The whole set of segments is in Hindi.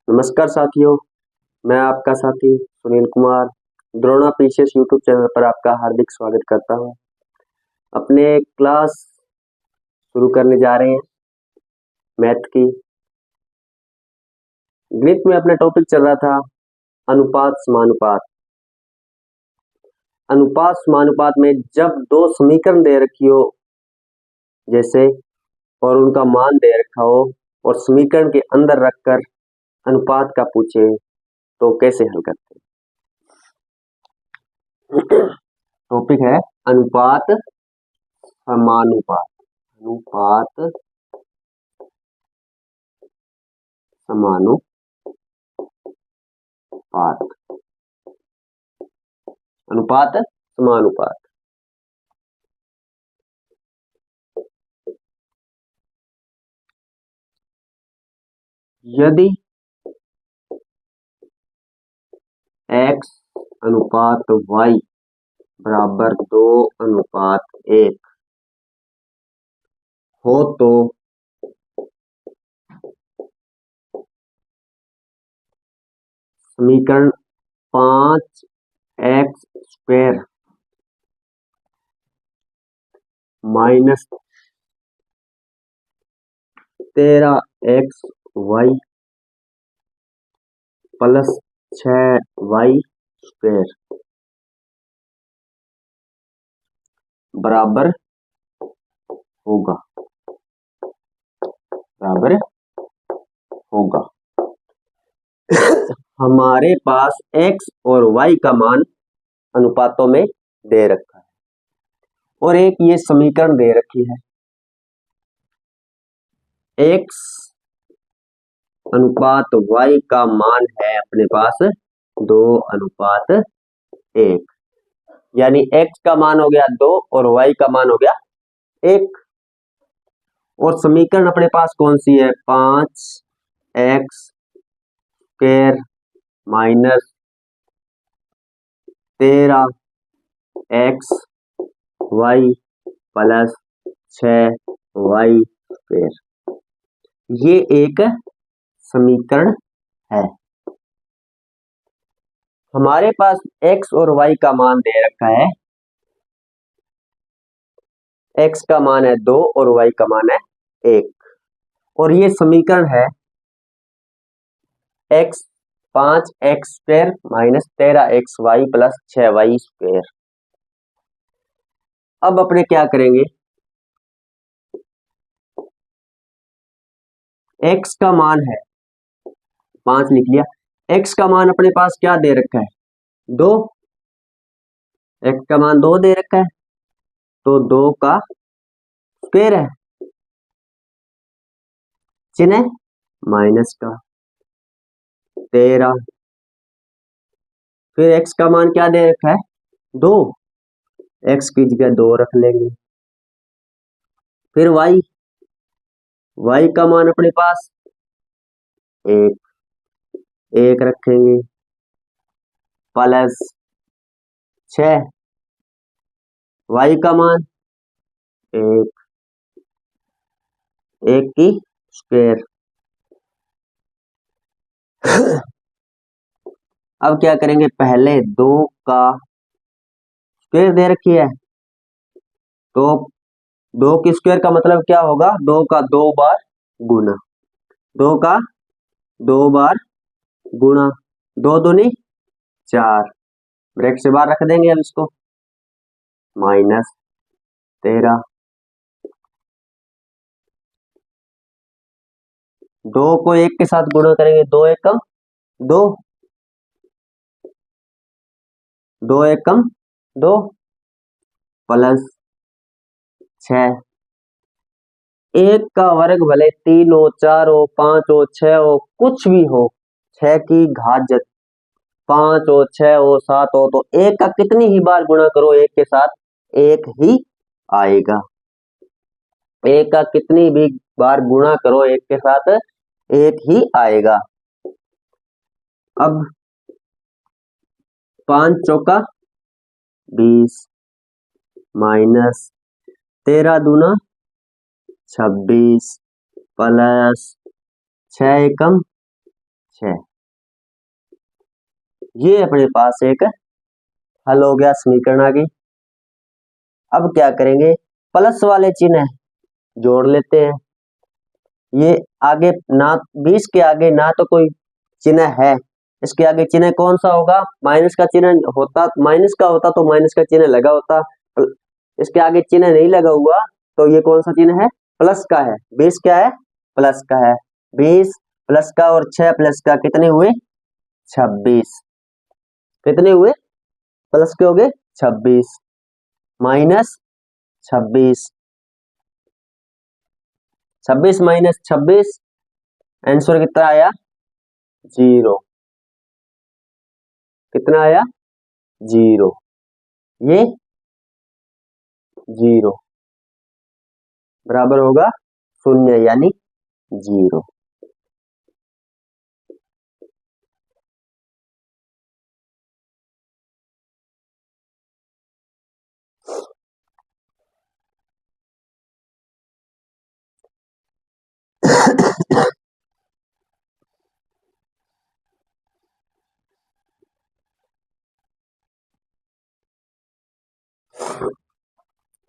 नमस्कार साथियों, मैं आपका साथी Sunil Kumar Drona PCS YouTube channel पर आपका हार्दिक स्वागत करता हूं। अपने क्लास शुरू करने जा रहे हैं मैथ की। गणित में अपना टॉपिक चल रहा था अनुपात समानुपात। अनुपात समानुपात में जब दो समीकरण दे रखी हो जैसे और उनका मान दे रखा हो और समीकरण के अंदर रखकर अनुपात का पूछे तो कैसे हल करते हैं। टॉपिक है अनुपात समानुपात। अनुपात समानुपात। अनुपात समानुपात। यदि x अनुपात y बराबर 2:1 हो तो समीकरण 5x² minus 13xy plus 6y² बराबर होगा। हमारे पास x और y का मान अनुपातों में दे रखा है और एक ये समीकरण दे रखी है। x अनुपात y का मान है अपने पास 2:1, यानी x का मान हो गया 2 और y का मान हो गया 1। और समीकरण अपने पास कौन सी है? 5x² minus 13xy plus 6y²। ये एक समीकरण है। हमारे पास x और y का मान दे रखा है। x का मान है 2 और y का मान है 1 और ये समीकरण है 5x² minus 13xy plus 6y²। अब अपने क्या करेंगे? x का मान है 5 लिख लिया। x का मान अपने पास क्या दे रखा है? 2। x का मान 2 दे रखा है तो 2 का स्क्वायर है, चिन्ह माइनस का 13। फिर x का मान क्या दे रखा है? 2। x की जगह 2 रख लेंगे। फिर y का मान अपने पास 1 रखेंगे प्लस 6। y का मान 1 की स्क्वायर। अब क्या करेंगे? पहले 2 का स्क्वायर दे रखी है तो 2 की स्क्वायर का मतलब क्या होगा? 2 का 2 बार गुना। 2 का 2 बार गुणा 2 दूनी 4। ब्रैकेट से बाहर रख देंगे अब इसको माइनस 13। 2 को 1 के साथ गुणा करेंगे 2 एकम 2, 2 एकम 2 प्लस 6। 1 का वर्ग भले 3 हो 4 हो 5 हो 6 हो कुछ भी हो, 6 की घात 5 हो 6 हो 7 हो तो 1 का कितनी ही बार गुणा करो 1 के साथ 1 ही आएगा। 1 का कितनी भी बार गुणा करो 1 के साथ 1 ही आएगा। अब 5 चौका 20 माइनस 13 दूना 26 प्लस 6 एकम 6। ये अपने पास एक हल हो गया समीकरण आ गई। अब क्या करेंगे, प्लस वाले चिन्ह जोड़ लेते हैं। ये आगे ना 20 के आगे ना तो कोई चिन्ह है, इसके आगे चिन्ह कौन सा होगा, माइनस का चिन्ह होता, माइनस का होता तो माइनस का चिन्ह लगा होता, इसके आगे चिन्ह नहीं लगा हुआ तो ये कौन सा चिन्ह है, प्लस का है। 20 क्या है, प्लस का है। 20 प्लस का और 6 प्लस का कितने हुए, 26। कितने हुए, प्लस के हो गए 26 माइनस 26, 26 माइनस 26, आंसर कितना आया, 0। कितना आया, 0। ये 0 बराबर होगा 0 यानी 0।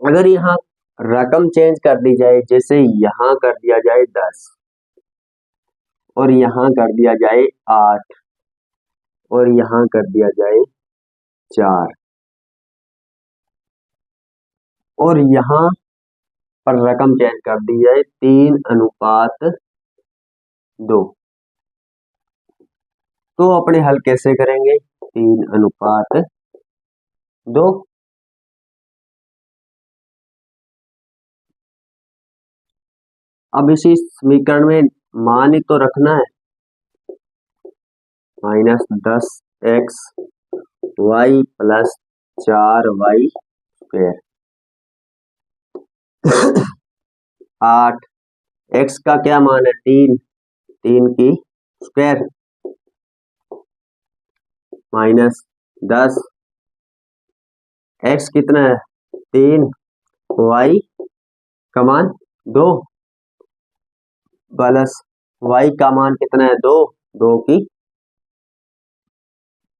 अगर यहाँ रकम चेंज कर दी जाए, जैसे यहाँ कर दिया जाए 10 और यहाँ कर दिया जाए 8 और यहाँ कर दिया जाए 4 और यहाँ पर रकम चेंज कर दी जाए 3:2, तो अपने हल कैसे करेंगे, 3:2। अब इसी समीकरण में मान ही तो रखना है, -10x y plus 4y square. 8 x का क्या मान है, 3 की स्क्वायर -10 x कितना है 3, y का मान 2 प्लस y का मान कितना है 2, 2 की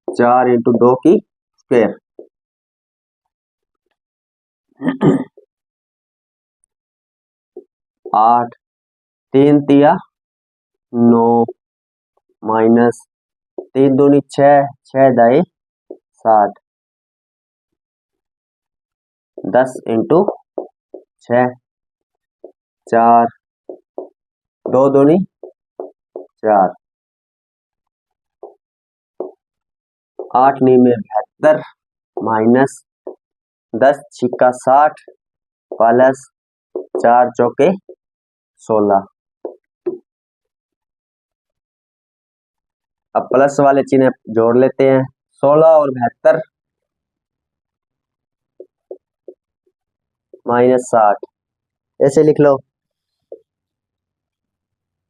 4 × 2 की स्क्वायर। 8 3 तिया 9 माइनस 3 दूनी 6, 6 दाई 7, 10 × 6, 4 2 दूनी 4, 8 नी में 72 माइनस 10 छिक्का 60 प्लस 4 चौके 16। अब प्लस वाले चिन्ह जोड़ लेते हैं, 16 और 72 -60, ऐसे लिख लो।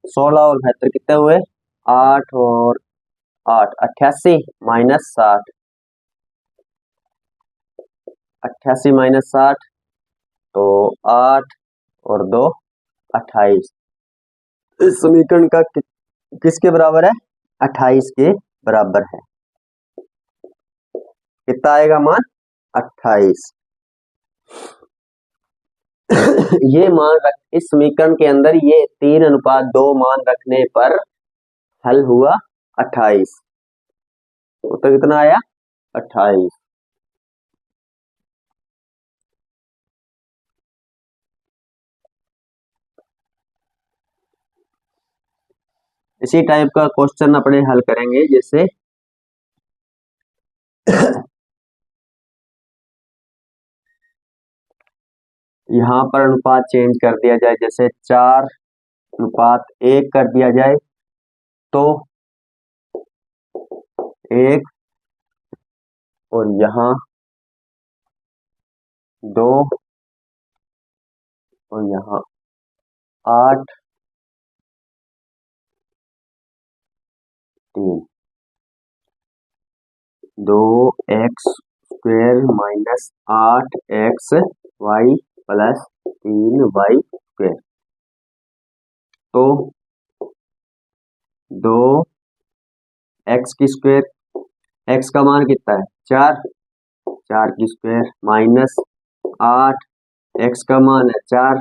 16 और 72 कितने हुए, 8 और 8 88 माइनस 60, 88 माइनस 60 तो 8 और 2 28। इस समीकरण का किसके बराबर है, 28 के बराबर है। कितना आएगा मान, 28। ये मान रख, इस समीकरण के अंदर ये 3:2 मान रखने पर हल हुआ 28। उत्तर कितना आया, 28। इसी टाइप का क्वेश्चन अपने हल करेंगे, जैसे यहाँ पर अनुपात चेंज कर दिया जाए, जैसे 4:1 कर दिया जाए तो 1 और यहाँ 2 और यहाँ 8 3, 2x square minus 8xy plus 3y square. तो 2 एक्स की स्क्वायर, एक्स का मान कितना है 4, 4 की स्क्वायर माइनस 8, एक्स का मान है 4,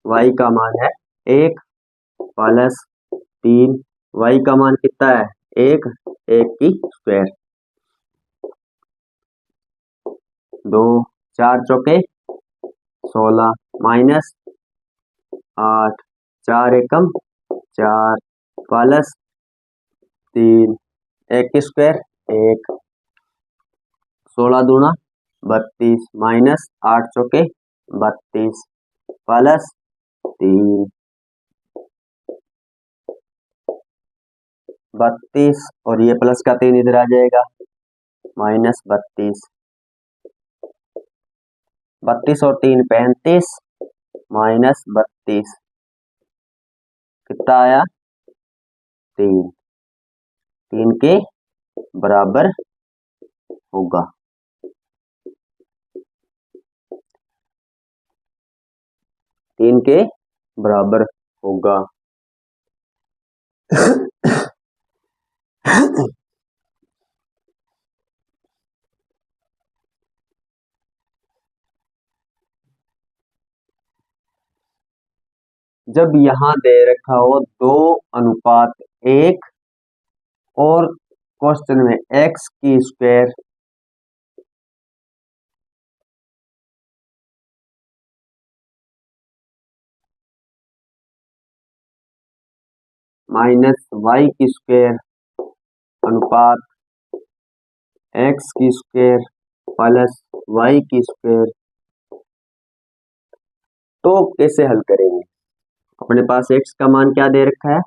वाई का मान है 1 प्लस 3, वाई का मान कितना है 1, 1 की स्क्वायर, 2 4 चौके 16 माइनस 8, 4 एकम 4 प्लस 3, 1 की स्क्वायर 1, 16 दूना 32 माइनस 8 चौके 32 प्लस 3, 32 और ये प्लस का 3 इधर आ जाएगा माइनस 32, 32 और 3 35 माइनस 32 कितना आया 3, 3 के बराबर होगा। 3 के बराबर होगा। जब यहां दे रखा हो 2:1 और क्वेश्चन में एक्स की स्क्वायर माइनस वाई की स्क्वायर अनुपात एक्स की स्क्वायर प्लस वाई की स्क्वायर, तो कैसे हल करेंगे? अपने पास एक्स का मान क्या दे रखा है,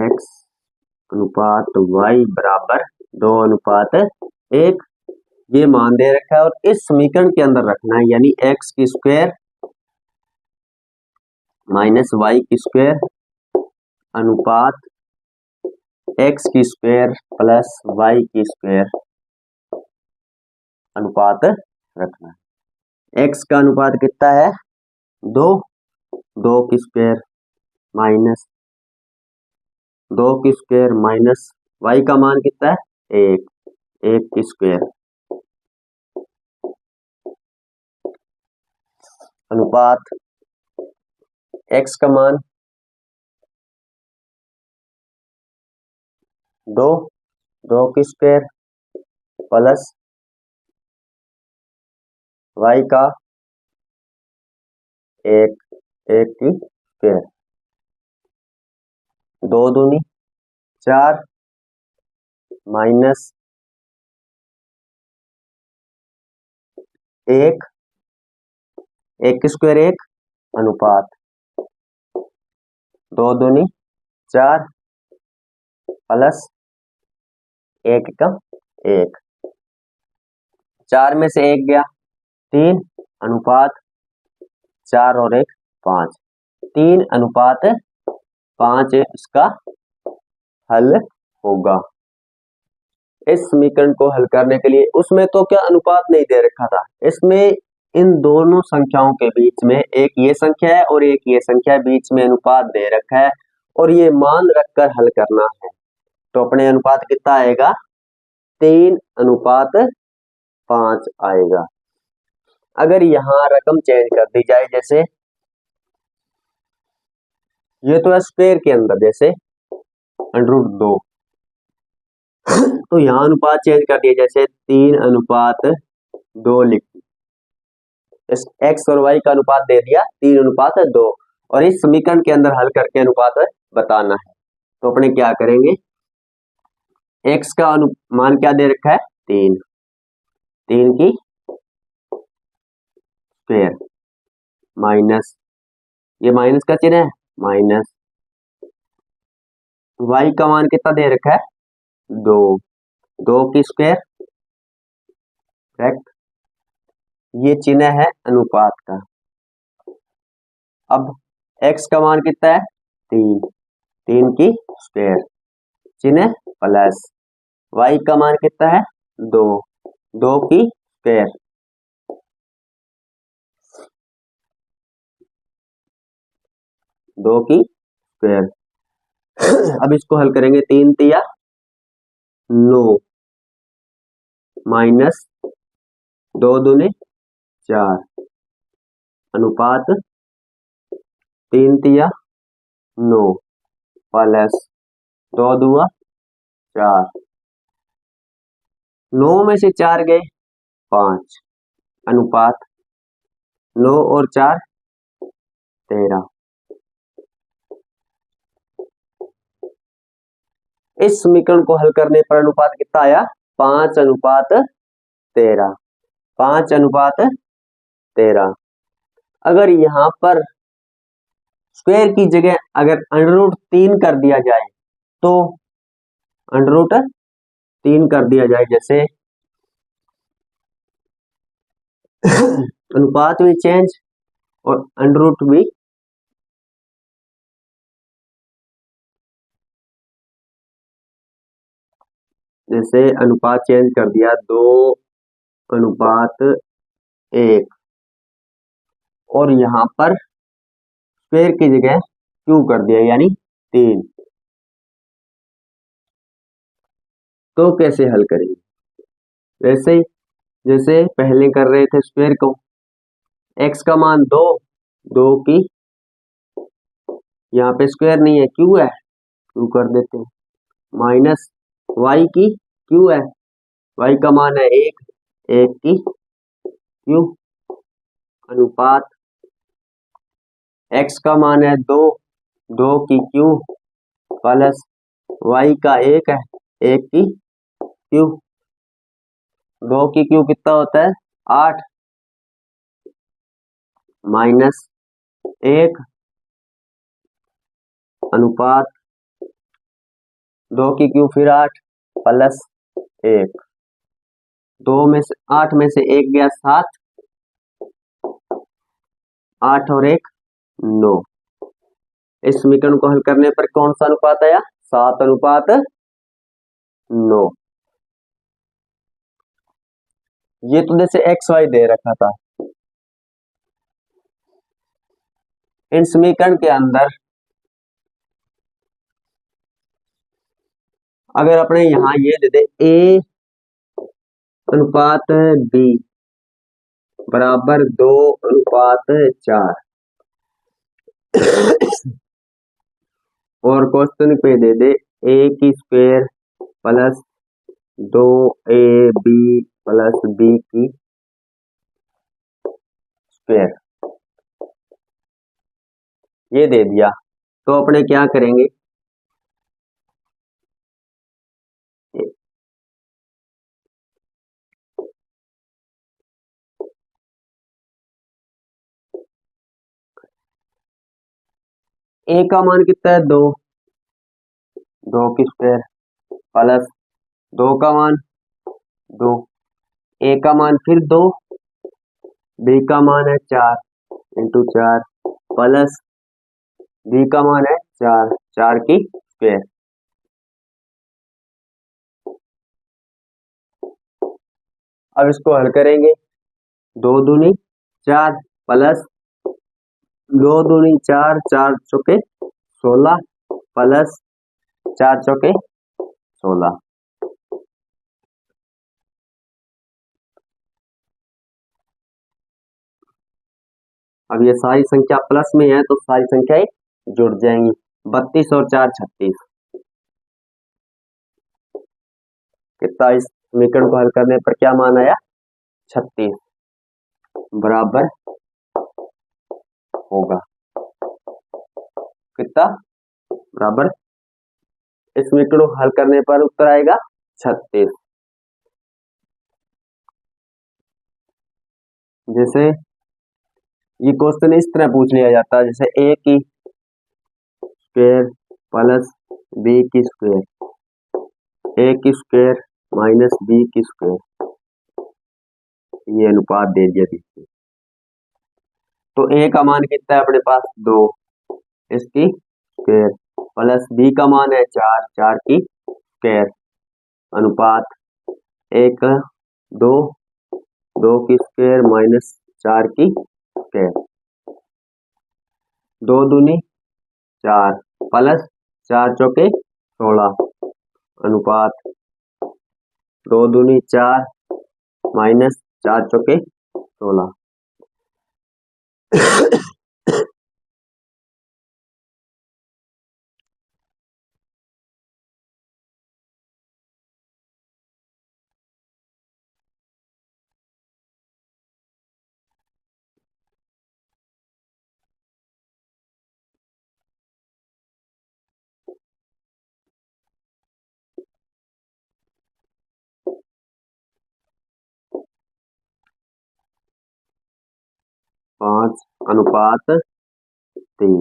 एक्स अनुपात वाई बराबर 2:1, ये मान दे रखा है और इस समीकरण के अंदर रखना है, यानी एक्स की स्क्वायर माइनस वाई की स्क्वायर अनुपात एक्स की स्क्वायर प्लस वाई की स्क्वायर अनुपात रखना है। एक्स का अनुपात कितना है 2, 2 की स्क्वायर माइनस 2 की स्क्वायर माइनस वाई का मान कितना है 1, 1 की स्क्वायर अनुपात एक्स का मान 2, 2 की स्क्वायर प्लस वाई का 1, 1 की स्क्वायर, 2 दूनी 4 माइनस 1, 1 की स्क्वायर 1 अनुपात 2 दूनी 4 प्लस 1 का 1, 4 में से 1 गया 3 अनुपात 4 और 1 5, 3:5 इसका हल होगा। इस समीकरण को हल करने के लिए उसमें तो क्या अनुपात नहीं दे रखा था, इसमें इन दोनों संख्याओं के बीच में एक ये संख्या है और एक ये संख्या है, बीच में अनुपात दे रखा है और ये मान रखकर हल करना है। तो अपने अनुपात कितना आएगा 3:5 आएगा। अगर यहाँ रकम चेंज कर दी जाए, जैसे ये तो है स्क्वायर के अंदर, जैसे √2 तो यहाँ अनुपात चेंज कर दिया, जैसे 3:2 लिख इस एक्स और वाई का अनुपात दे दिया 3:2 और इस समीकरण के अंदर हल करके अनुपात बताना है। तो अपने क्या करेंगे, एक्स का मान क्या दे रखा है 3, 3 की स्क्वायर माइनस, ये माइनस का चिन्ह है माइनस, वाई का मान कितना दे रखा है 2, 2 की स्क्वायर करेक्ट, ये चिन्ह है अनुपात का। अब एक्स का मान कितना है 3, 3 की स्क्वायर चिन्ह प्लस, वाई का मान कितना है 2, 2 की स्क्वायर 2 की स्क्वायर अब इसको हल करेंगे, 3 तिया 9 माइनस 2 दूने 4 अनुपात 3 तिया 9 प्लस 2 दुआ 4, 9 में से 4 गए 5 अनुपात 9 और 4 13। इस समीकरण को हल करने पर अनुपात कितना आया? 5 अनुपात 13, 5 अनुपात 13। अगर यहां पर स्क्वायर की जगह अगर √3 कर दिया जाए तो √3 कर दिया जाए, जैसे अनुपात भी चेंज और √ भी जैसे अनुपात चेंज कर दिया 2 अनुपात 1 और यहां पर स्क्वायर की जगह क्यू कर दिया यानी 3। तो कैसे हल करेंगे? वैसे ही जैसे पहले कर रहे थे स्क्वायर को, x का मान 2, 2 की यहाँ पे स्क्वायर नहीं है क्यू है, क्यू कर देते हैं, माइनस y की क्यू है, y का मान है 1, 1 की क्यू अनुपात x का मान है 2, 2 की क्यू प्लस y का 1 है, 1 की क्यू। 2 की क्यू कितना होता है? 8 माइनस 1 अनुपात 2 की क्यू फिर 8 प्लस 1, 2 में से 8 में से 1 गया 7, 8 और 1 9। इस समीकरण को हल करने पर कौन सा अनुपात आया? 7 अनुपात 9। ये तो जैसे एक्स वाई दे रखा था, इन समीकरण के अंदर अगर अपने यहां ये दे दे ए अनुपात बी बराबर 2 अनुपात 4 और क्वेश्चन पे दे दे ए की square plus 2ab plus B की स्क्वायर, ये दे दिया तो अपने क्या करेंगे? ए का मान कितना है? 2, 2 की स्क्वायर प्लस 2 का मान 2, ए का मान फिर 2, बी का मान है 4 इंटू 4 प्लस बी का मान है 4, 4 की स्क्वायर। अब इसको हल करेंगे, 2 दूनी 4 प्लस 2 दूनी 4, 4 चौके 16 प्लस 4 चौके 16। अब ये सारी संख्या प्लस में है तो सारी संख्याएं जुड़ जाएंगी, 32 और 4 36। कितना इस समीकरण को हल करने पर क्या मान आया? 36 बराबर होगा कितना? बराबर, इस समीकरण को हल करने पर उत्तर आएगा 36। जैसे ये क्वेश्चन इस तरह पूछ लिया जाता है, जैसे ए की स्क्वायर प्लस बी की स्क्वायर, ए की स्क्वायर माइनस बी की स्क्वायर, ये अनुपात दे दिया दीजिए। तो ए का मान कितना है अपने पास? 2, इसकी स्क्वायर प्लस बी का मान है 4, 4 की स्क्वायर अनुपात 1 2, 2 की स्क्वायर माइनस 4 की स्क्वायर, 2 दूनी 4 प्लस 4 चौके 16 अनुपात 2 दूनी 4 माइनस 4 चौके 16। 5 अनुपात 3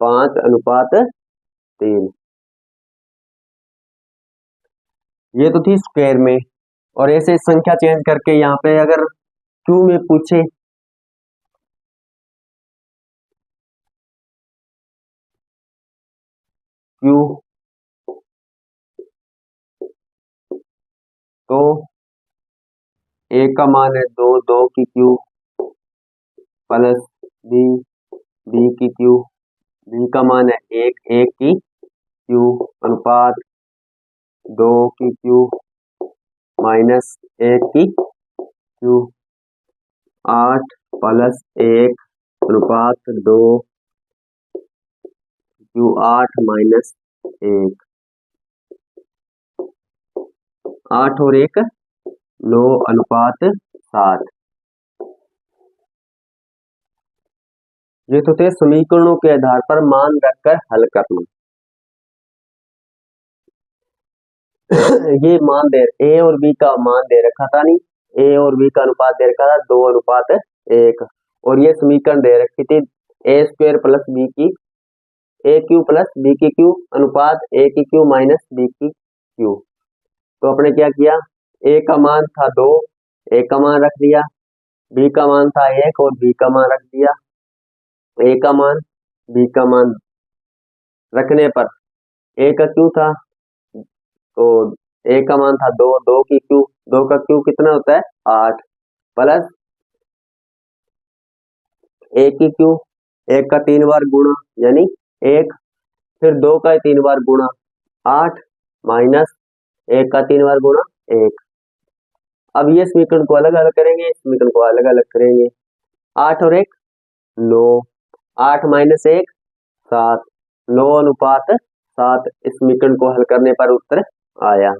5 अनुपात 3। ये तो थी स्क्वायर में, और ऐसे संख्या चेंज करके यहाँ पे अगर क्यू में पूछे क्यू तो ए का मान है 2, 2 की क्यू प्लस बी, बी की क्यू, बी का मान है 1, 1 की क्यू अनुपात 2 की क्यू माइनस 1 की क्यू 8 प्लस 1 अनुपात 2 क्यू 8 माइनस 1 8 और 1 9 अनुपात 7। ये तो थे समीकरणों के आधार पर मान रखकर हल करना। ये मान दे ए और बी का मान दे रखा था, नहीं ए और बी का अनुपात दे रखा था 2 अनुपात 1, और ये समीकरण दे रखी थी ए स्क्वायर प्लस बी की ए क्यू प्लस बी की क्यू अनुपात ए की क्यू माइनस बी की क्यू। तो अपने क्या किया, ए का मान था 2, ए का मान रख दिया, बी का मान था 1 और बी का मान रख दिया। ए का मान बी का मान रखने पर ए का क्यू था, तो ए का मान था 2, 2 की क्यू, 2 का क्यू कितना होता है 8 प्लस ए की क्यू, 1 का 3 बार गुणा यानी 1, फिर 2 का 3 बार गुणा 8 माइनस 1 का 3 बार गुणा 1। अब ये समीकरण को अलग अलग करेंगे, इस समीकरण को अलग अलग करेंगे। 8 और 1 9, 8 माइनस 1 7, 9 अनुपात 7 इस समीकरण को हल करने पर उत्तर आया।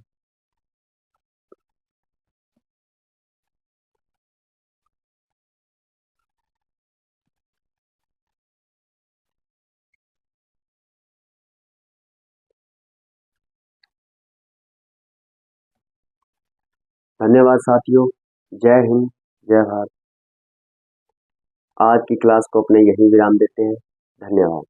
धन्यवाद साथियों, जय हिंद, जय भारत। आज की क्लास को अपने यहीं विराम देते हैं। धन्यवाद।